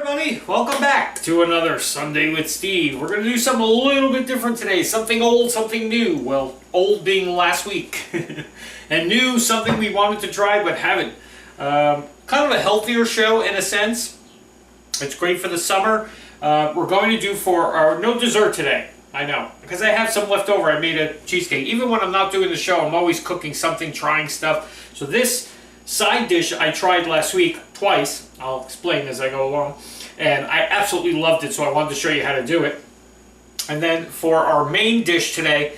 everybody, welcome back to another Sunday with Steve. We're going to do something a little bit different today. Something old, something new. Well, old being last week. And new, something we wanted to try but haven't. Kind of a healthier show in a sense. It's great for the summer. We're going to do for our no dessert today. I know, because I have some left over. I made a cheesecake. Even when I'm not doing the show, I'm always cooking something, trying stuff. So this side dish I tried last week twice. I'll explain as I go along. And I absolutely loved it, so I wanted to show you how to do it. And then for our main dish today,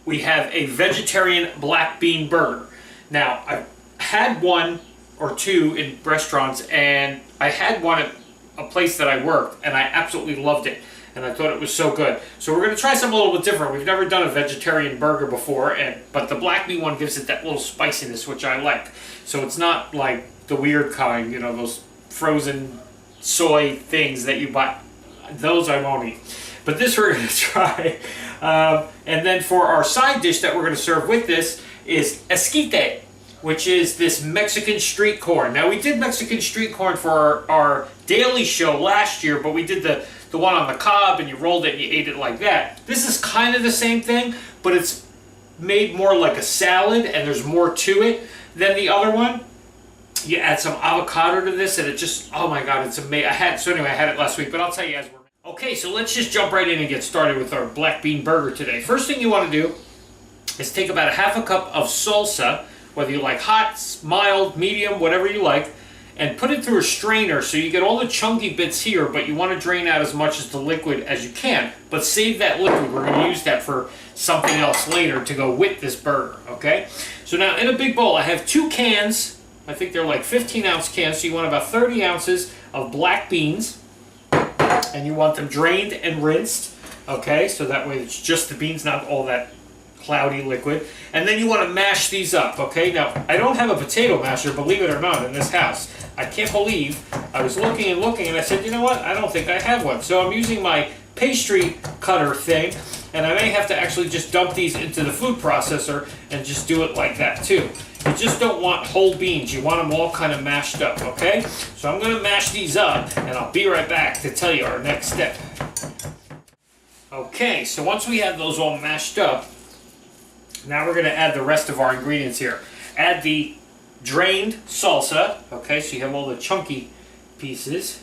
we have a vegetarian black bean burger. Now, I've had one or two in restaurants, and I had one at a place that I worked, and I absolutely loved it. And I thought it was so good. So we're going to try something a little bit different. We've never done a vegetarian burger before, but the black bean one gives it that little spiciness, which I like. So it's not like the weird kind, you know, those frozen soy things that you buy. Those I won't eat. But this we're going to try. And then for our side dish that we're going to serve with this is Esquite, which is this Mexican street corn. Now, we did Mexican street corn for our daily show last year, but we did the one on the cob, and you rolled it and you ate it like that. This is kind of the same thing, but it's made more like a salad, and there's more to it than the other one. You add some avocado to this, and it just, oh my God, it's amazing. I had it last week, but I'll tell you as we're... Okay, so let's just jump right in and get started with our black bean burger today. First thing you want to do is take about a half a cup of salsa, whether you like hot, mild, medium, whatever you like, and put it through a strainer so you get all the chunky bits here, but you want to drain out as much of the liquid as you can. But save that liquid. We're going to use that for something else later to go with this burger, okay? So now in a big bowl, I have 2 cans. I think they're like 15-ounce cans, so you want about 30 ounces of black beans. And you want them drained and rinsed, okay? So that way it's just the beans, not all that cloudy liquid. And then you want to mash these up, okay? Now, I don't have a potato masher, believe it or not, in this house. I can't believe I was looking and looking, and I said, you know what? I don't think I have one. So I'm using my pastry cutter thing, and I may have to actually just dump these into the food processor and just do it like that too. You just don't want whole beans. You want them all kind of mashed up, okay? So I'm going to mash these up, and I'll be right back to tell you our next step. Okay, so once we have those all mashed up, now we're going to add the rest of our ingredients here. Add the drained salsa, okay, so you have all the chunky pieces.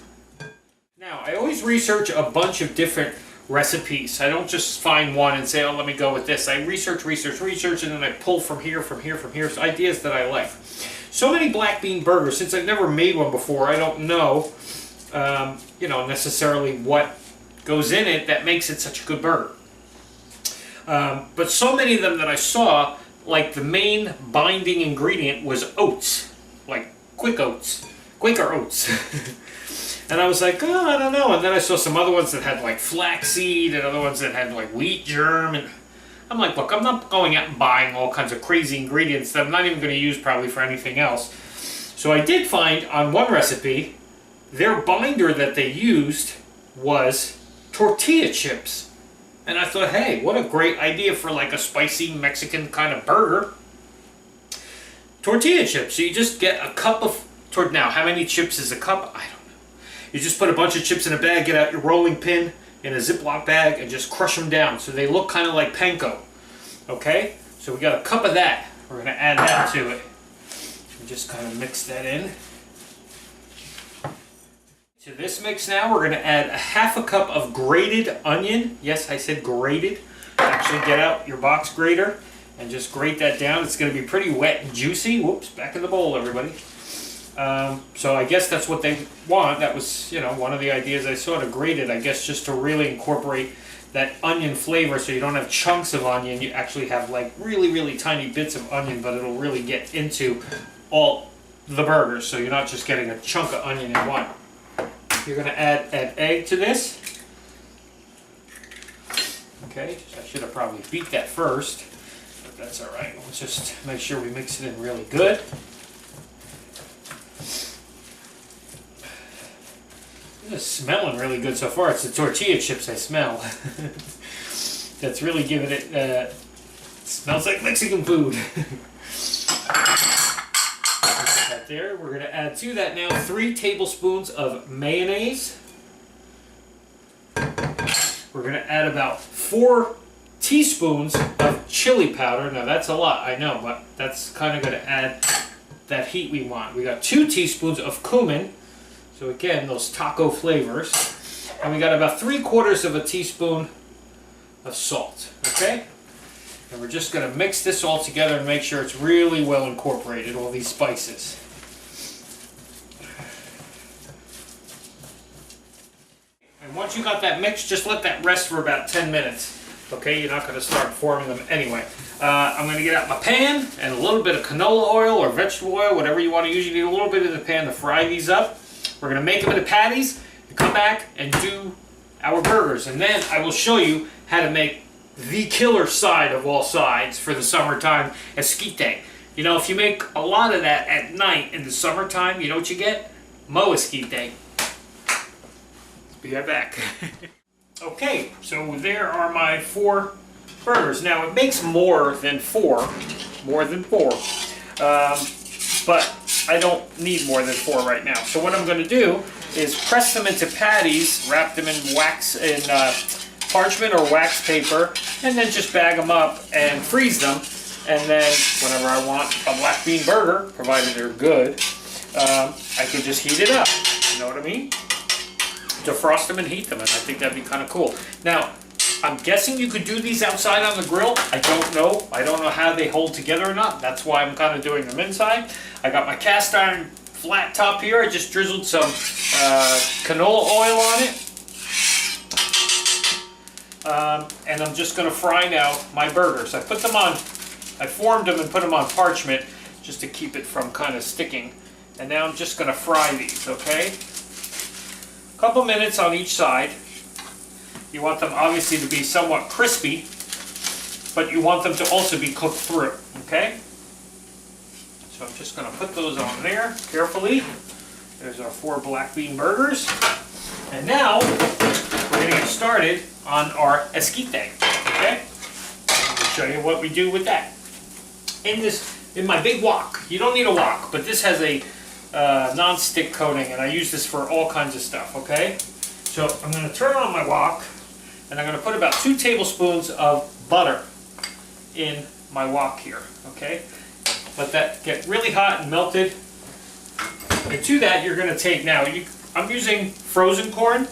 Now, I always research a bunch of different recipes. I don't just find one and say, oh, let me go with this. I research, and then I pull from here, so ideas that I like. So many black bean burgers, since I've never made one before, I don't know, necessarily what goes in it that makes it such a good burger. But so many of them that I saw, like the main binding ingredient was oats, like Quaker oats. And I was like, oh, I don't know. And then I saw some other ones that had like flaxseed and other ones that had like wheat germ. And I'm like, look, I'm not going out and buying all kinds of crazy ingredients that I'm not even going to use probably for anything else. So I did find on one recipe, their binder that they used was tortilla chips. And I thought, hey, what a great idea for like a spicy Mexican kind of burger. Tortilla chips. So you just get a cup of... Now, how many chips is a cup? I don't know. You just put a bunch of chips in a bag, get out your rolling pin in a Ziploc bag, and just crush them down. So they look kind of like panko. Okay? So we got a cup of that. We're going to add that to it. And just kind of mix that in. To this mix now, we're going to add a half a cup of grated onion. Yes, I said grated. Actually, get out your box grater and just grate that down. It's going to be pretty wet and juicy. Whoops, back in the bowl, everybody. So I guess that's what they want. That was, one of the ideas I saw to grate it, I guess, just to really incorporate that onion flavor so you don't have chunks of onion. You actually have like really, really tiny bits of onion, but it'll really get into all the burgers. So you're not just getting a chunk of onion in one. You're going to add an egg to this. Okay, I should have probably beat that first, but that's all right. Let's just make sure we mix it in really good. This is smelling really good so far. It's the tortilla chips I smell. That's really giving it, smells like Mexican food. Put that there. We're going to add to that now 3 tablespoons of mayonnaise. We're going to add about 4 teaspoons of chili powder. Now that's a lot, I know, but that's kind of going to add that heat we want. We got 2 teaspoons of cumin. So again, those taco flavors. And we got about 3/4 of a teaspoon of salt. Okay? And we're just going to mix this all together and make sure it's really well incorporated, all these spices. And once you got that mixed, just let that rest for about 10 minutes. Okay, you're not going to start forming them anyway. I'm going to get out my pan and a little bit of canola oil or vegetable oil, whatever you want to use. You need a little bit in the pan to fry these up. We're going to make them into patties and come back and do our burgers. And then I will show you how to make the killer side of all sides for the summertime, esquite. You know, if you make a lot of that at night in the summertime, you know what you get? Mo esquite. Be right back. Okay, so there are my 4 burgers. Now it makes more than 4, but I don't need more than 4 right now. So what I'm going to do is press them into patties, wrap them in parchment or wax paper, and then just bag them up and freeze them. And then whenever I want a black bean burger, provided they're good, I can just heat it up. You know what I mean? Defrost them and heat them, and I think that'd be kind of cool. Now, I'm guessing you could do these outside on the grill. I don't know. I don't know how they hold together or not. That's why I'm kind of doing them inside. I got my cast iron flat top here. I just drizzled some canola oil on it. And I'm just going to fry now my burgers. I formed them and put them on parchment just to keep it from kind of sticking. And now I'm just going to fry these, okay? A couple minutes on each side. You want them obviously to be somewhat crispy, but you want them to also be cooked through, okay? So I'm just going to put those on there carefully. There's our 4 black bean burgers. And now we're going to get started on our esquite, okay? I'm going to show you what we do with that. In my big wok, you don't need a wok, but this has a non-stick coating, and I use this for all kinds of stuff, okay? So I'm going to turn on my wok, and I'm going to put about 2 tablespoons of butter in my wok here, okay? Let that get really hot and melted. And to that, you're going to take now, I'm using frozen corn.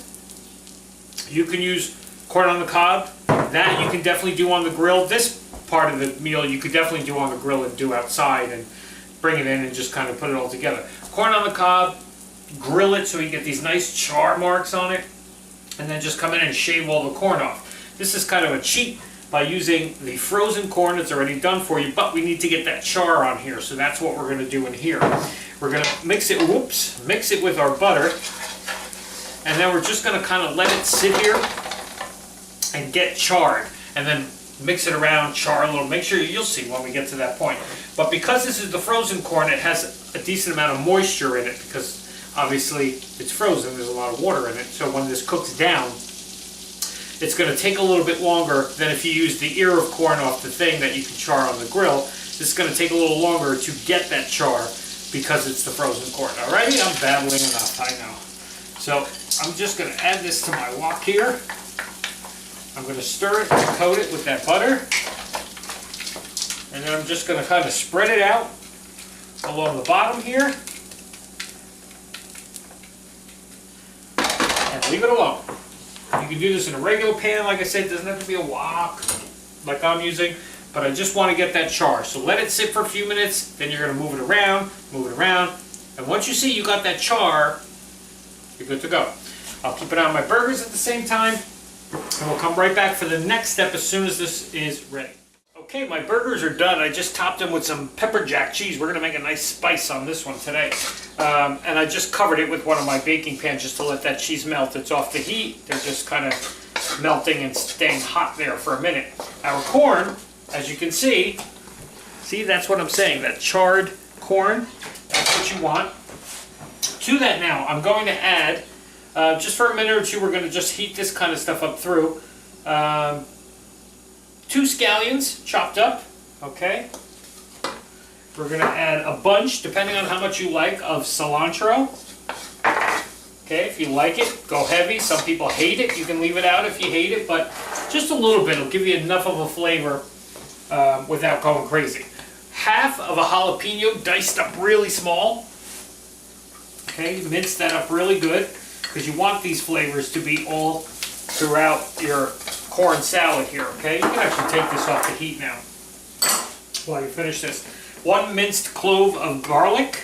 You can use corn on the cob. That you can definitely do on the grill. This part of the meal you could definitely do on the grill and do outside and bring it in and just kind of put it all together. Corn on the cob, grill it so you get these nice char marks on it, and then just come in and shave all the corn off. This is kind of a cheat by using the frozen corn that's already done for you, but we need to get that char on here, so that's what we're going to do in here. We're going to mix it with our butter, and then we're just going to kind of let it sit here and get charred, and then mix it around, char a little. Make sure you'll see when we get to that point. But because this is the frozen corn, it has a decent amount of moisture in it because obviously it's frozen, there's a lot of water in it. So when this cooks down, it's going to take a little bit longer than if you use the ear of corn off the thing that you can char on the grill. This is going to take a little longer to get that char because it's the frozen corn. Alrighty, I'm babbling enough, I know. So I'm just going to add this to my wok here. I'm going to stir it and coat it with that butter. And then I'm just going to kind of spread it out along the bottom here. And leave it alone. You can do this in a regular pan, like I said, it doesn't have to be a wok like I'm using, but I just want to get that char. So let it sit for a few minutes, then you're going to move it around, and once you see you got that char, you're good to go. I'll keep it on my burgers at the same time, and we'll come right back for the next step as soon as this is ready. Okay, my burgers are done. I just topped them with some pepper jack cheese. We're going to make a nice spice on this one today. And I just covered it with one of my baking pans just to let that cheese melt. It's off the heat. They're just kind of melting and staying hot there for a minute. Our corn, as you can see, that's what I'm saying, that charred corn, that's what you want. To that now, I'm going to add, just for a minute or two, we're going to just heat this kind of stuff up through. 2 scallions chopped up, okay? We're going to add a bunch, depending on how much you like, of cilantro. Okay, if you like it, go heavy. Some people hate it. You can leave it out if you hate it, but just a little bit will give you enough of a flavor without going crazy. Half of a jalapeno diced up really small. Okay, mince that up really good because you want these flavors to be all throughout your corn salad here, okay? You can actually take this off the heat now while you finish this. 1 minced clove of garlic.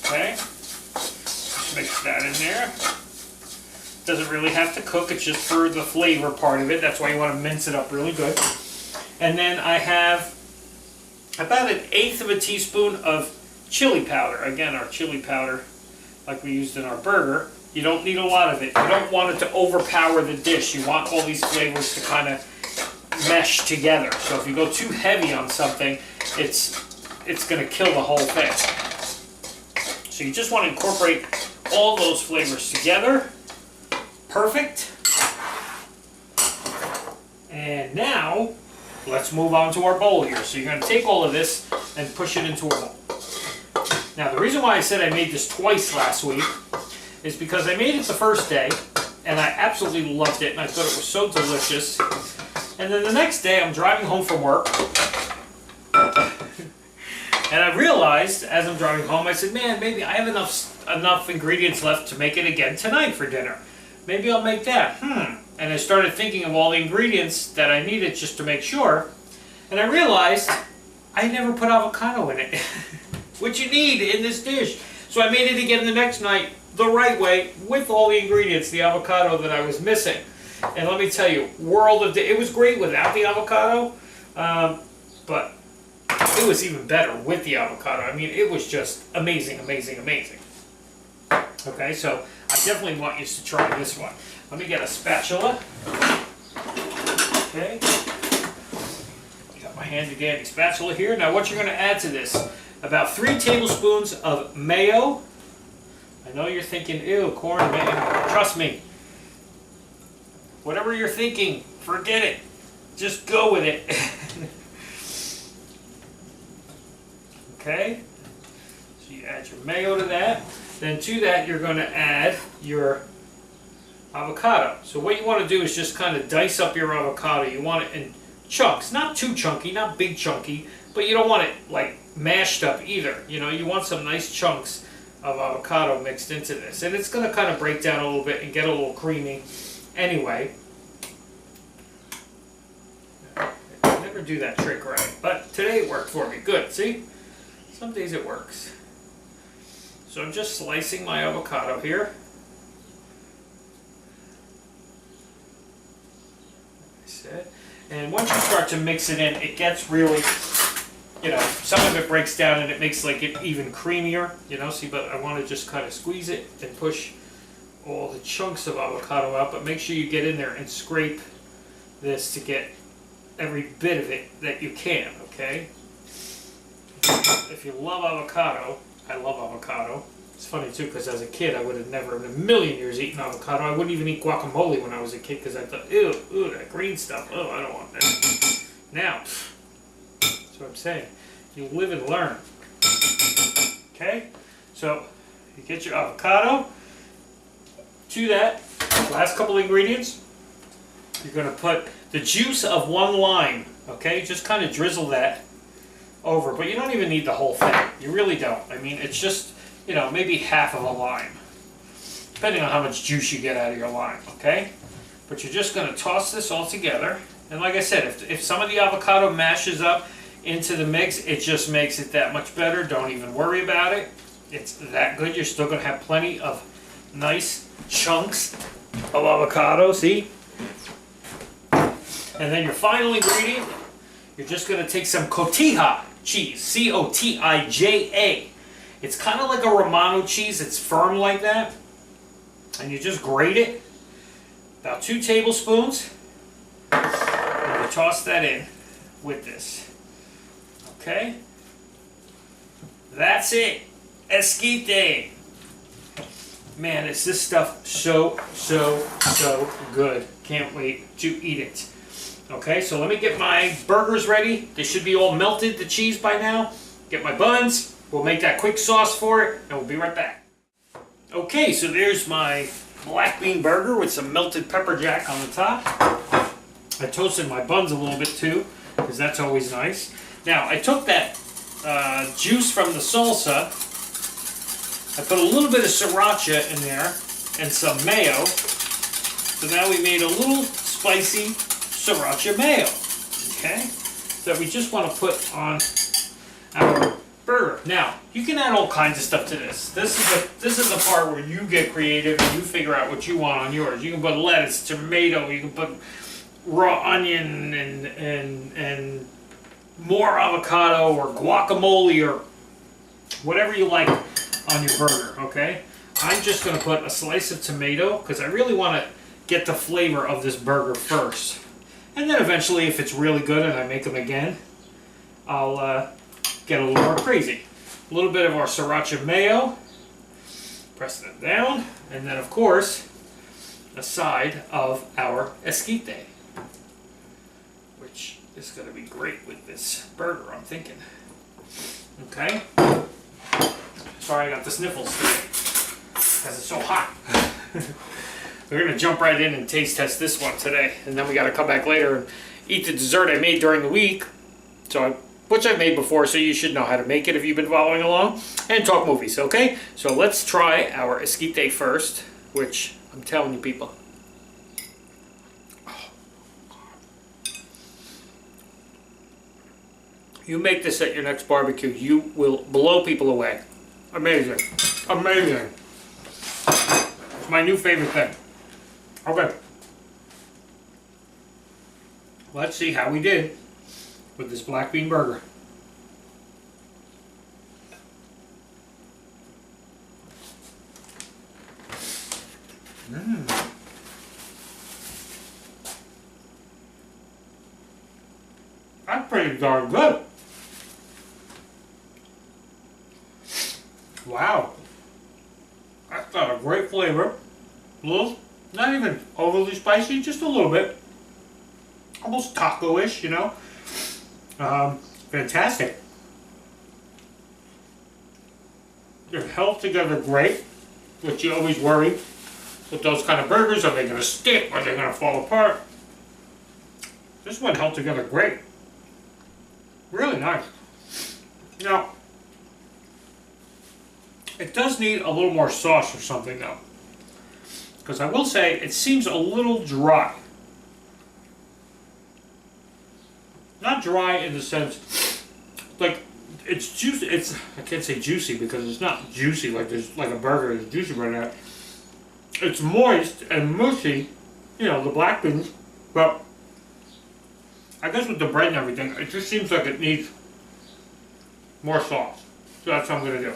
Okay. Just mix that in there. Doesn't really have to cook, it's just for the flavor part of it. That's why you want to mince it up really good. And then I have about 1/8 of a teaspoon of chili powder. Again, our chili powder, like we used in our burger. You don't need a lot of it. You don't want it to overpower the dish. You want all these flavors to kind of mesh together. So if you go too heavy on something, it's going to kill the whole thing. So you just want to incorporate all those flavors together. Perfect. And now, let's move on to our bowl here. So you're going to take all of this and push it into a bowl. Now the reason why I said I made this twice last week is because I made it the first day and I absolutely loved it and I thought it was so delicious. And then the next day I'm driving home from work and I realized as I'm driving home, I said, man, maybe I have enough ingredients left to make it again tonight for dinner. Maybe I'll make that. And I started thinking of all the ingredients that I needed just to make sure. And I realized I never put avocado in it, which you need in this dish. So I made it again the next night the right way with all the ingredients, the avocado that I was missing. And let me tell you, it was great without the avocado, but it was even better with the avocado. I mean, it was just amazing, amazing, amazing. Okay, so I definitely want you to try this one. Let me get a spatula. Okay. Got my handy dandy spatula here. Now what you're going to add to this, about 3 tablespoons of mayo. I know you're thinking, ew, corn, mayo. Trust me. Whatever you're thinking, forget it. Just go with it. Okay. So you add your mayo to that. Then to that you're going to add your avocado. So what you want to do is just kind of dice up your avocado. You want it in chunks, not too chunky, not big chunky, but you don't want it like mashed up either. You know, you want some nice chunks of avocado mixed into this. And it's going to kind of break down a little bit and get a little creamy anyway. I never do that trick right, but today it worked for me. Good, see? Some days it works. So I'm just slicing my avocado here. Like I said. And once you start to mix it in, it gets really, you know, some of it breaks down and it makes like it even creamier, you know, see, but I want to just kind of squeeze it and push all the chunks of avocado out, but make sure you get in there and scrape this to get every bit of it that you can, okay? If you love avocado, I love avocado. It's funny too, because as a kid I would have never in a million years eaten avocado. I wouldn't even eat guacamole when I was a kid because I thought, ew, that green stuff, oh, I don't want that. Now, that's what I'm saying. You live and learn. Okay? So, you get your avocado. To that, last couple ingredients, you're going to put the juice of 1 lime. Okay? Just kind of drizzle that over. But you don't even need the whole thing. You really don't. I mean, it's just, you know, maybe half of a lime. Depending on how much juice you get out of your lime. Okay? But you're just going to toss this all together. And like I said, if some of the avocado mashes up into the mix, it just makes it that much better. Don't even worry about it. It's that good. You're still going to have plenty of nice chunks of avocado, see? And then your final ingredient, you're just going to take some cotija cheese, C-O-T-I-J-A. It's kind of like a Romano cheese. It's firm like that. And you just grate it, about 2 tablespoons. And you toss that in with this. Okay? That's it. Esquite. Man, is this stuff so good. Can't wait to eat it. Okay, so let me get my burgers ready. They should be all melted, the cheese by now. Get my buns. We'll make that quick sauce for it, and we'll be right back. Okay, so there's my black bean burger with some melted pepper jack on the top. I toasted my buns a little bit too, because that's always nice. Now, I took that juice from the salsa. I put a little bit of sriracha in there and some mayo. So now we made a little spicy sriracha mayo, okay, that we just want to put on our burger. Now, you can add all kinds of stuff to this. This is the part where you get creative and you figure out what you want on yours. You can put lettuce, tomato, you can put raw onion and more avocado or guacamole or whatever you like on your burger, okay? I'm just going to put a slice of tomato because I really want to get the flavor of this burger first. And then eventually, if it's really good and I make them again, I'll get a little more crazy. A little bit of our sriracha mayo, press that down, and then of course, a side of our esquite, which is going to be great with this burger, I'm thinking. Okay. Sorry I got the sniffles today, because it's so hot. We're going to jump right in and taste test this one today, and then we got to come back later and eat the dessert I made during the week, which I made before, so you should know how to make it if you've been following along, and talk movies, okay? So let's try our esquite first, which I'm telling you people. You make this at your next barbecue, you will blow people away. Amazing. Amazing. It's my new favorite thing. Okay. Let's see how we did with this black bean burger. That's pretty darn good. Wow. That's got a great flavor. A little, not even overly spicy, just a little bit. Almost taco-ish, you know. Fantastic. They're held together great, which you always worry with those kind of burgers. Are they going to stick? Are they going to fall apart? This one held together great. Really nice. Now, it does need a little more sauce or something though. Because I will say, it seems a little dry. Not dry in the sense, like, it's juicy. I can't say juicy because it's not juicy like there's like a burger is juicy right now. It's moist and mushy, you know, the black beans, but I guess with the bread and everything, it just seems like it needs more sauce. So that's what I'm going to do.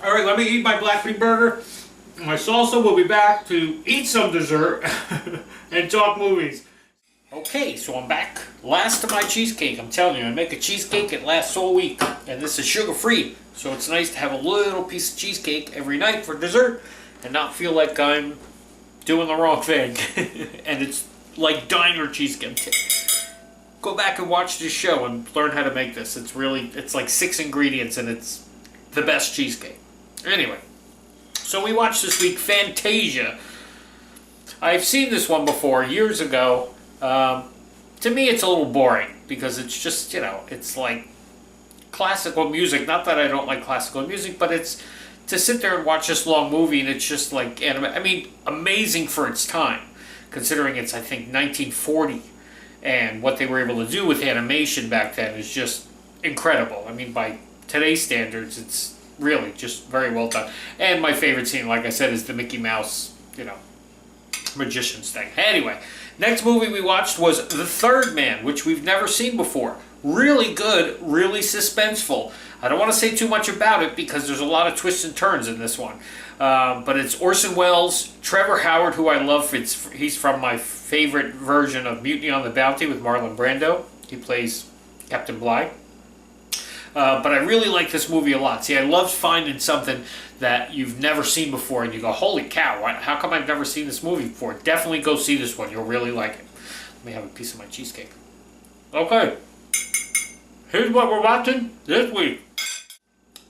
Alright, let me eat my black bean burger. My salsa will be back to eat some dessert and talk movies. Okay, so I'm back. Last of my cheesecake. I'm telling you, I make a cheesecake, it lasts all week. And this is sugar-free, so it's nice to have a little piece of cheesecake every night for dessert and not feel like I'm doing the wrong thing. And it's like diner cheesecake. Go back and watch this show and learn how to make this. It's like 6 ingredients and it's the best cheesecake. Anyway, so we watched this week Fantasia. I've seen this one before, years ago. To me it's a little boring because it's just, you know, it's like classical music. Not that I don't like classical music, but it's to sit there and watch this long movie and it's just like anime. I mean, amazing for its time, considering it's, I think, 1940, and what they were able to do with animation back then is just incredible. I mean, by today's standards, it's really just very well done. And my favorite scene, like I said, is the Mickey Mouse, you know, magician's thing. Anyway, next movie we watched was The Third Man, which we've never seen before. Really good, really suspenseful. I don't want to say too much about it because there's a lot of twists and turns in this one. But it's Orson Welles, Trevor Howard, who I love. He's from my favorite version of Mutiny on the Bounty with Marlon Brando. He plays Captain Bligh. But I really like this movie a lot. See, I love finding something that you've never seen before and you go, holy cow, how come I've never seen this movie before? Definitely go see this one. You'll really like it. Let me have a piece of my cheesecake. Okay. Here's what we're watching this week.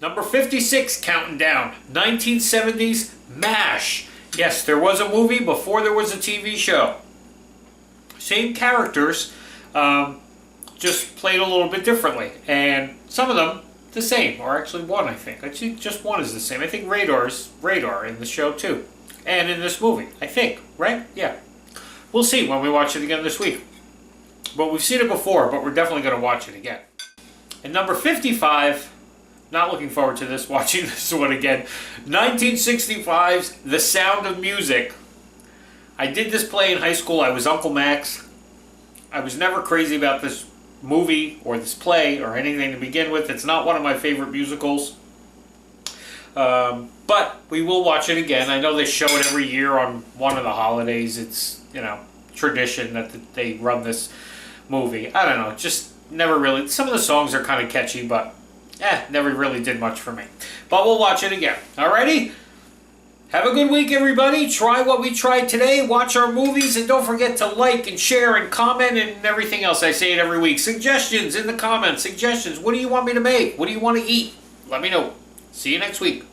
Number 56, counting down. 1970s MASH. Yes, there was a movie before there was a TV show. Same characters, just played a little bit differently. And some of them the same, or actually one, I think. I think just one is the same. I think Radar's Radar in the show too. And in this movie, I think, right? Yeah. We'll see when we watch it again this week. But we've seen it before, but we're definitely going to watch it again. And number 55, not looking forward to this, watching this one again. 1965's The Sound of Music. I did this play in high school. I was Uncle Max. I was never crazy about this movie or this play or anything to begin with. It's not one of my favorite musicals. But we will watch it again. I know they show it every year on one of the holidays. It's, tradition that they run this movie. I don't know, just never really. Some of the songs are kind of catchy, but never really did much for me. But we'll watch it again. Alrighty? Have a good week, everybody. Try what we tried today. Watch our movies, and don't forget to like and share and comment and everything else. I say it every week. Suggestions in the comments. Suggestions. What do you want me to make? What do you want to eat? Let me know. See you next week.